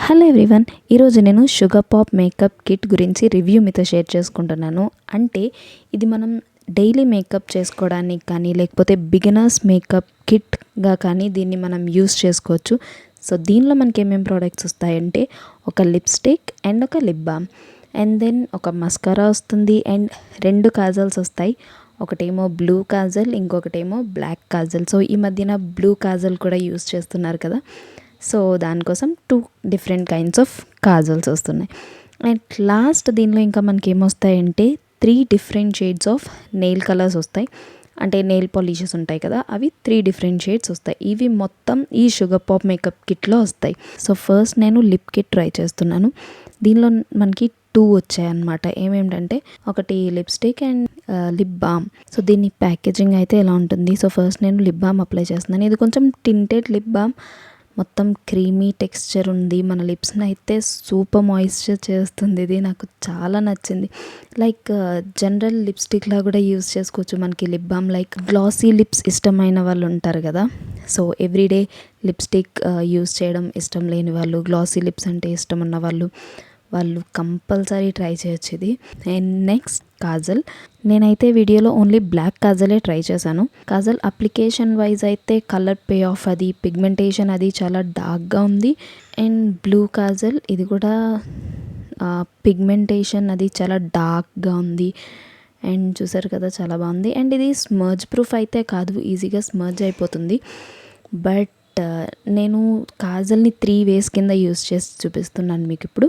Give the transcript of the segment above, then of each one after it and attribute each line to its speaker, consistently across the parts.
Speaker 1: Hello everyone, ఈరోజు నేను sugar pop makeup kit గురించి రివ్యూ మీతో షేర్ చేసుకుంటున్నాను. అంటే ఇది మనం డైలీ మేకప్ చేసుకోవడానికి కానీ లేకపోతే బిగినర్స్ మేకప్ కిట్గా కానీ దీన్ని మనం యూస్ చేసుకోవచ్చు. సో దీనిలో మనకి ఏమేమి ప్రోడక్ట్స్ వస్తాయంటే ఒక లిప్స్టిక్ అండ్ ఒక లిప్ బామ్ అండ్ దెన్ ఒక మస్కారా వస్తుంది అండ్ 2 కాజల్స్ వస్తాయి. ఒకటేమో బ్లూ కాజల్, ఇంకొకటేమో బ్లాక్ కాజల్. సో ఈ మధ్యన బ్లూ కాజల్ కూడా యూస్ చేస్తున్నారు కదా, సో దానికోసం 2 డిఫరెంట్ కైండ్స్ ఆఫ్ కాజల్స్ వస్తున్నాయి. అండ్ లాస్ట్ దీనిలో ఇంకా మనకి ఏమొస్తాయంటే 3 different shades of nail colours వస్తాయి. అంటే నెయిల్ పాలిషెస్ ఉంటాయి కదా, అవి 3 డిఫరెంట్ షేడ్స్ వస్తాయి. ఇవి మొత్తం ఈ షుగర్ పాప్ మేకప్ కిట్లో వస్తాయి. సో ఫస్ట్ నేను లిప్ కిట్ ట్రై చేస్తున్నాను. దీనిలో మనకి 2 వచ్చాయన్నమాట. ఏమేంటంటే ఒకటి lipstick and lip balm. So దీని ప్యాకేజింగ్ అయితే ఎలా ఉంటుంది. సో ఫస్ట్ నేను లిప్ బామ్ అప్లై చేస్తున్నాను. ఇది కొంచెం టింటెడ్ లిప్ బామ్, మొత్తం క్రీమీ టెక్స్చర్ ఉంది. మన లిప్స్ని అయితే సూపర్ మాయిశ్చర్ చేస్తుంది. ఇది నాకు చాలా నచ్చింది. లైక్ జనరల్ లిప్స్టిక్లా కూడా యూస్ చేసుకోవచ్చు మనకి lip balm. Like glossy lips ఇష్టమైన వాళ్ళు ఉంటారు కదా, సో ఎవ్రీడే లిప్స్టిక్ యూస్ చేయడం ఇష్టం లేని వాళ్ళు, గ్లాసీ లిప్స్ అంటే ఇష్టం ఉన్న వాళ్ళు కంపల్సరీ ట్రై చేయొచ్చు ఇది. And next Kajal. నేనైతే వీడియోలో ఓన్లీ బ్లాక్ కాజలే ట్రై చేశాను. కాజల్ అప్లికేషన్ వైజ్ అయితే కలర్ పే ఆఫ్ అది పిగ్మెంటేషన్ అది చాలా డార్క్గా ఉంది. అండ్ బ్లూ కాజల్, ఇది కూడా పిగ్మెంటేషన్ అది చాలా డార్క్గా ఉంది. అండ్ చూసారు కదా, చాలా బాగుంది. అండ్ ఇది స్మర్జ్ ప్రూఫ్ అయితే కాదు, ఈజీగా స్మర్జ్ అయిపోతుంది. బట్ నేను కాజల్ని 3 వేస్ కింద యూస్ చేసి చూపిస్తున్నాను మీకు ఇప్పుడు.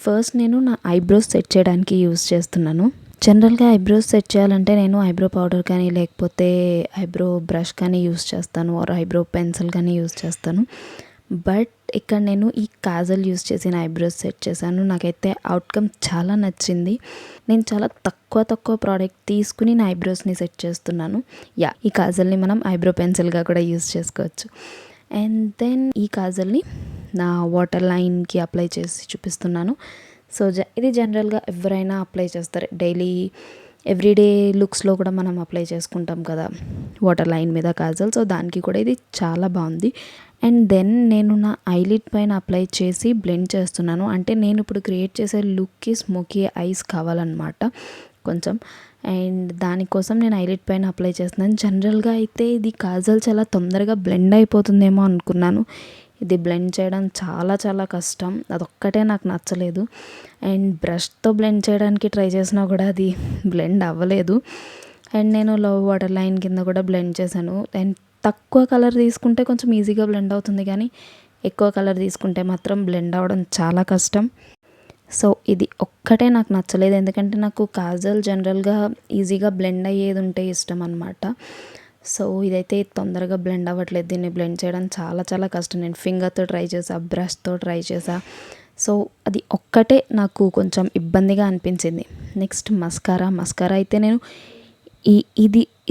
Speaker 1: ఫస్ట్ నేను నా ఐబ్రోస్ సెట్ చేయడానికి యూస్ చేస్తున్నాను. జనరల్గా ఐబ్రోస్ సెట్ చేయాలంటే నేను ఐబ్రో పౌడర్ కానీ లేకపోతే ఐబ్రో బ్రష్ కానీ యూస్ చేస్తాను, ఆర్ ఐబ్రో పెన్సిల్ కానీ యూస్ చేస్తాను. బట్ ఇక్కడ నేను ఈ కాజల్ యూస్ చేసిన ఐబ్రోస్ సెట్ చేశాను. నాకైతే అవుట్కమ్ చాలా నచ్చింది. నేను చాలా తక్కువ ప్రోడక్ట్ తీసుకుని నా ఐబ్రోస్ని సెట్ చేస్తున్నాను. ఈ కాజల్ని మనం ఐబ్రో పెన్సిల్గా కూడా యూస్ చేసుకోవచ్చు. అండ్ దెన్ ఈ కాజల్ని నా వాటర్ లైన్కి అప్లై చేసి చూపిస్తున్నాను. సో ఇది జనరల్గా ఎవరైనా అప్లై చేస్తారు. డైలీ ఎవ్రీడే లుక్స్లో కూడా మనం అప్లై చేసుకుంటాం కదా వాటర్ లైన్ మీద కాజల్. సో దానికి కూడా ఇది చాలా బాగుంది. అండ్ దెన్ నేను నా ఐలిడ్ పైన అప్లై చేసి బ్లెండ్ చేస్తున్నాను. అంటే నేను ఇప్పుడు క్రియేట్ చేసే లుక్కి స్మోకీ ఐస్ కావాలన్నమాట కొంచెం. అండ్ దానికోసం నేను ఐలిడ్ పైన అప్లై చేస్తున్నాను. జనరల్గా అయితే ఇది కాజల్ చాలా తొందరగా బ్లెండ్ అయిపోతుందేమో అనుకున్నాను. ఇది బ్లెండ్ చేయడం చాలా కష్టం. అదొక్కటే నాకు నచ్చలేదు. అండ్ బ్రష్తో బ్లెండ్ చేయడానికి ట్రై చేసినా కూడా అది బ్లెండ్ అవ్వలేదు. అండ్ నేను లో వాటర్ లైన్ కింద కూడా బ్లెండ్ చేశాను. అండ్ తక్కువ కలర్ తీసుకుంటే కొంచెం ఈజీగా బ్లెండ్ అవుతుంది, కానీ ఎక్కువ కలర్ తీసుకుంటే మాత్రం బ్లెండ్ అవ్వడం చాలా కష్టం. సో ఇది ఒక్కటే నాకు నచ్చలేదు, ఎందుకంటే నాకు కాజల్ జనరల్గా ఈజీగా బ్లెండ్ అయ్యేది ఉంటే ఇష్టం అనమాట. సో ఇదైతే తొందరగా బ్లెండ్ అవ్వట్లేదు. దీన్ని బ్లెండ్ చేయడం చాలా కష్టం. నేను ఫింగర్తో ట్రై చేసా, బ్రష్తో ట్రై చేసా. సో అది ఒక్కటే నాకు కొంచెం ఇబ్బందిగా అనిపించింది. నెక్స్ట్ మస్కారా అయితే నేను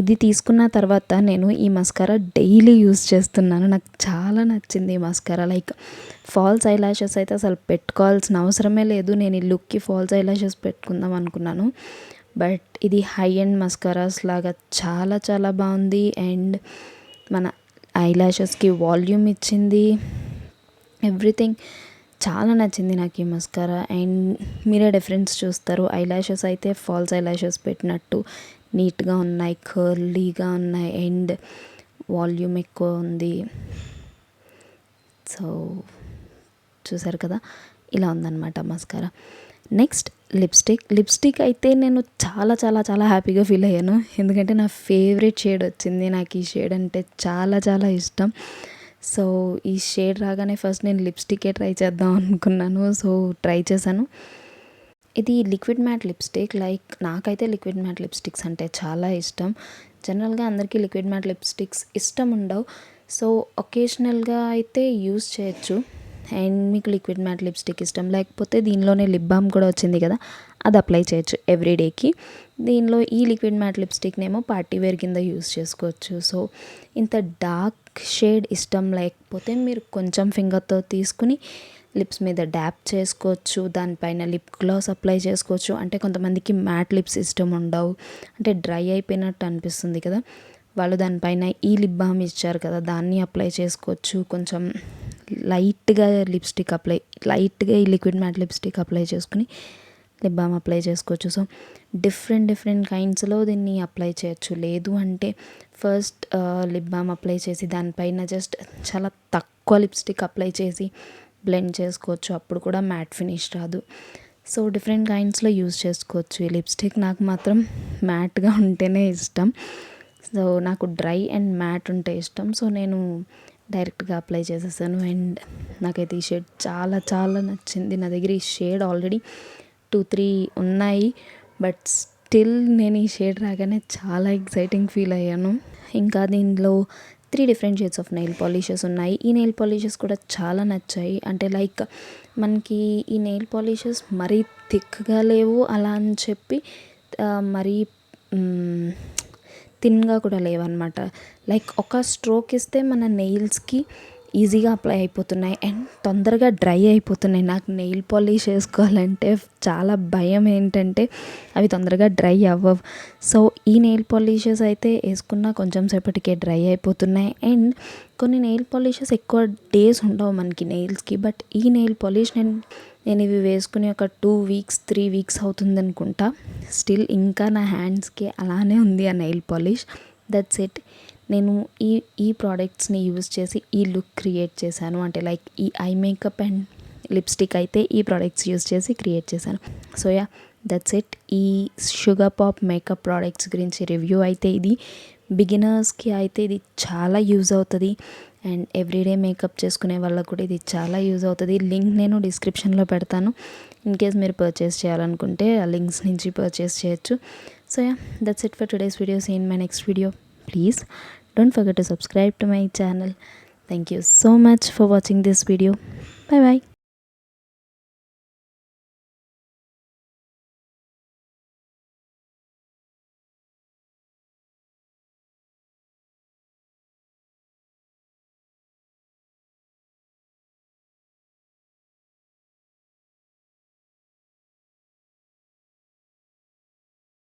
Speaker 1: ఇది తీసుకున్న తర్వాత నేను ఈ మస్కారా డైలీ యూస్ చేస్తున్నాను. నాకు చాలా నచ్చింది ఈ mascara. Like false eye lashes అయితే అసలు పెట్టుకోవాల్సిన అవసరమే లేదు. నేను ఈ లుక్కి ఫాల్స్ ఐ లాషెస్ పెట్టుకుందాం అనుకున్నాను, బట్ ఇది హై ఎండ్ మస్కారాస్ లాగా చాలా బాగుంది. అండ్ మన ఐ లాషెస్కి వాల్యూమ్ ఇచ్చింది. ఎవ్రీథింగ్ చాలా నచ్చింది నాకు ఈ మస్కారా. అండ్ మీరే డిఫరెన్స్ చూస్తారు. ఐ లాషెస్ అయితే ఫాల్స్ ఐ లాషెస్ పెట్టినట్టు నీట్గా ఉన్నాయి, కర్లీగా ఉన్నాయి, అండ్ వాల్యూమ్ ఎక్కువ ఉంది. సో చూసారు కదా, ఇలా ఉందన్నమాట మస్కారా. నెక్స్ట్ లిప్స్టిక్ అయితే నేను చాలా హ్యాపీగా ఫీల్ అయ్యాను, ఎందుకంటే నా ఫేవరెట్ షేడ్ వచ్చింది. నాకు ఈ షేడ్ అంటే చాలా ఇష్టం. సో ఈ షేడ్ రాగానే ఫస్ట్ నేను లిప్స్టికే ట్రై చేద్దాం అనుకున్నాను. సో ట్రై చేశాను. ఇది లిక్విడ్ మ్యాట్ లిప్స్టిక్. లైక్ నాకైతే లిక్విడ్ మ్యాట్ లిప్స్టిక్స్ అంటే చాలా ఇష్టం. జనరల్గా అందరికీ లిక్విడ్ మ్యాట్ లిప్స్టిక్స్ ఇష్టం ఉండవు. సో ఒకేషనల్గా అయితే యూస్ చేయొచ్చు. అండ్ మీకు లిక్విడ్ మ్యాట్ లిప్స్టిక్ ఇష్టం లేకపోతే దీనిలోనే లిప్ బామ్ కూడా వచ్చింది కదా, అది అప్లై చేయొచ్చు ఎవ్రీడేకి. దీనిలో ఈ లిక్విడ్ మ్యాట్ లిప్స్టిక్నేమో పార్టీ వేర్ కింద యూస్ చేసుకోవచ్చు. సో ఇంత డార్క్ షేడ్ ఇష్టం లేకపోతే మీరు కొంచెం ఫింగర్తో తీసుకుని లిప్స్ మీద డ్యాప్ చేసుకోవచ్చు. దానిపైన లిప్ గ్లాస్ అప్లై చేసుకోవచ్చు. అంటే కొంతమందికి మ్యాట్ లిప్స్ ఇష్టం ఉండవు, అంటే డ్రై అయిపోయినట్టు అనిపిస్తుంది కదా, వాళ్ళు దానిపైన ఈ లిప్ బామ్ ఇచ్చారు కదా, దాన్ని అప్లై చేసుకోవచ్చు. కొంచెం లైట్గా లైట్గా ఈ లిక్విడ్ మ్యాట్ లిప్స్టిక్ అప్లై చేసుకుని లిప్ బామ్ అప్లై చేసుకోవచ్చు. సో డిఫరెంట్ కైండ్స్లో దీన్ని అప్లై చేయొచ్చు. లేదు అంటే ఫస్ట్ లిప్ బామ్ అప్లై చేసి దానిపైన జస్ట్ చాలా తక్కువ లిప్స్టిక్ అప్లై చేసి బ్లెండ్ చేసుకోవచ్చు. అప్పుడు కూడా మ్యాట్ ఫినిష్ రాదు. సో డిఫరెంట్ కైండ్స్లో యూజ్ చేసుకోవచ్చు ఈ లిప్స్టిక్. నాకు మాత్రం మ్యాట్గా ఉంటేనే ఇష్టం. సో నాకు డ్రై అండ్ మ్యాట్ ఉంటే ఇష్టం. సో నేను డైరెక్ట్గా అప్లై చేసేసాను. అండ్ నాకైతే ఈ షేడ్ చాలా చాలా నచ్చింది. నా దగ్గర ఈ షేడ్ ఆల్రెడీ 2-3 ఉన్నాయి. బట్ స్టిల్ నేను ఈ షేడ్ రాగానే చాలా ఎక్సైటింగ్ ఫీల్ అయ్యాను. ఇంకా దీనిలో 3 different shades of nail polishes ఉన్నాయి. ఈ నెయిల్ పాలిషెస్ కూడా చాలా నచ్చాయి. అంటే లైక్ మనకి ఈ నెయిల్ పాలిషెస్ మరీ థిక్గా లేవు, అలా అని చెప్పి మరీ థిన్గా కూడా లేవన్నమాట. లైక్ ఒక స్ట్రోక్ ఇస్తే మన నెయిల్స్కి ఈజీగా అప్లై అయిపోతున్నాయి అండ్ తొందరగా డ్రై అయిపోతున్నాయి. నాకు నెయిల్ పాలిష్ వేసుకోవాలంటే చాలా భయం, ఏంటంటే అవి తొందరగా డ్రై అవ్వవు. సో ఈ నెయిల్ పాలిషెస్ అయితే వేసుకున్నా కొంచెం సేపటికే డ్రై అయిపోతున్నాయి. అండ్ కొన్ని నెయిల్ పాలిషెస్ ఎక్కువ డేస్ ఉండవు మనకి నెయిల్స్కి. బట్ ఈ నెయిల్ పాలిష్ నేను ఇవి వేసుకుని ఒక 2 వీక్స్ 3 వీక్స్ అవుతుంది అనుకుంటా. స్టిల్ ఇంకా నా హ్యాండ్స్కి అలానే ఉంది ఆ నెయిల్ పాలిష్. That's it. నేను ఈ ప్రోడక్ట్స్ని యూజ్ చేసి ఈ లుక్ క్రియేట్ చేశాను. అంటే లైక్ ఈ ఐ మేకప్ అండ్ లిప్స్టిక్ అయితే ఈ ప్రోడక్ట్స్ యూజ్ చేసి క్రియేట్ చేశాను. So yeah, that's it. ఈ షుగర్ పాప్ మేకప్ ప్రోడక్ట్స్ గురించి రివ్యూ అయితే ఇది. బిగినర్స్కి అయితే ఇది చాలా యూజ్ అవుతుంది. అండ్ ఎవ్రీడే మేకప్ చేసుకునే వాళ్ళకు కూడా ఇది చాలా యూజ్ అవుతుంది. లింక్ నేను డిస్క్రిప్షన్లో పెడతాను. ఇన్కేస్ మీరు పర్చేస్ చేయాలనుకుంటే ఆ లింక్స్ నుంచి పర్చేస్ చేయొచ్చు. So yeah, that's it for today's video. See in my next video. Please don't forget to subscribe to my channel. Thank you so much for watching this video. Bye bye.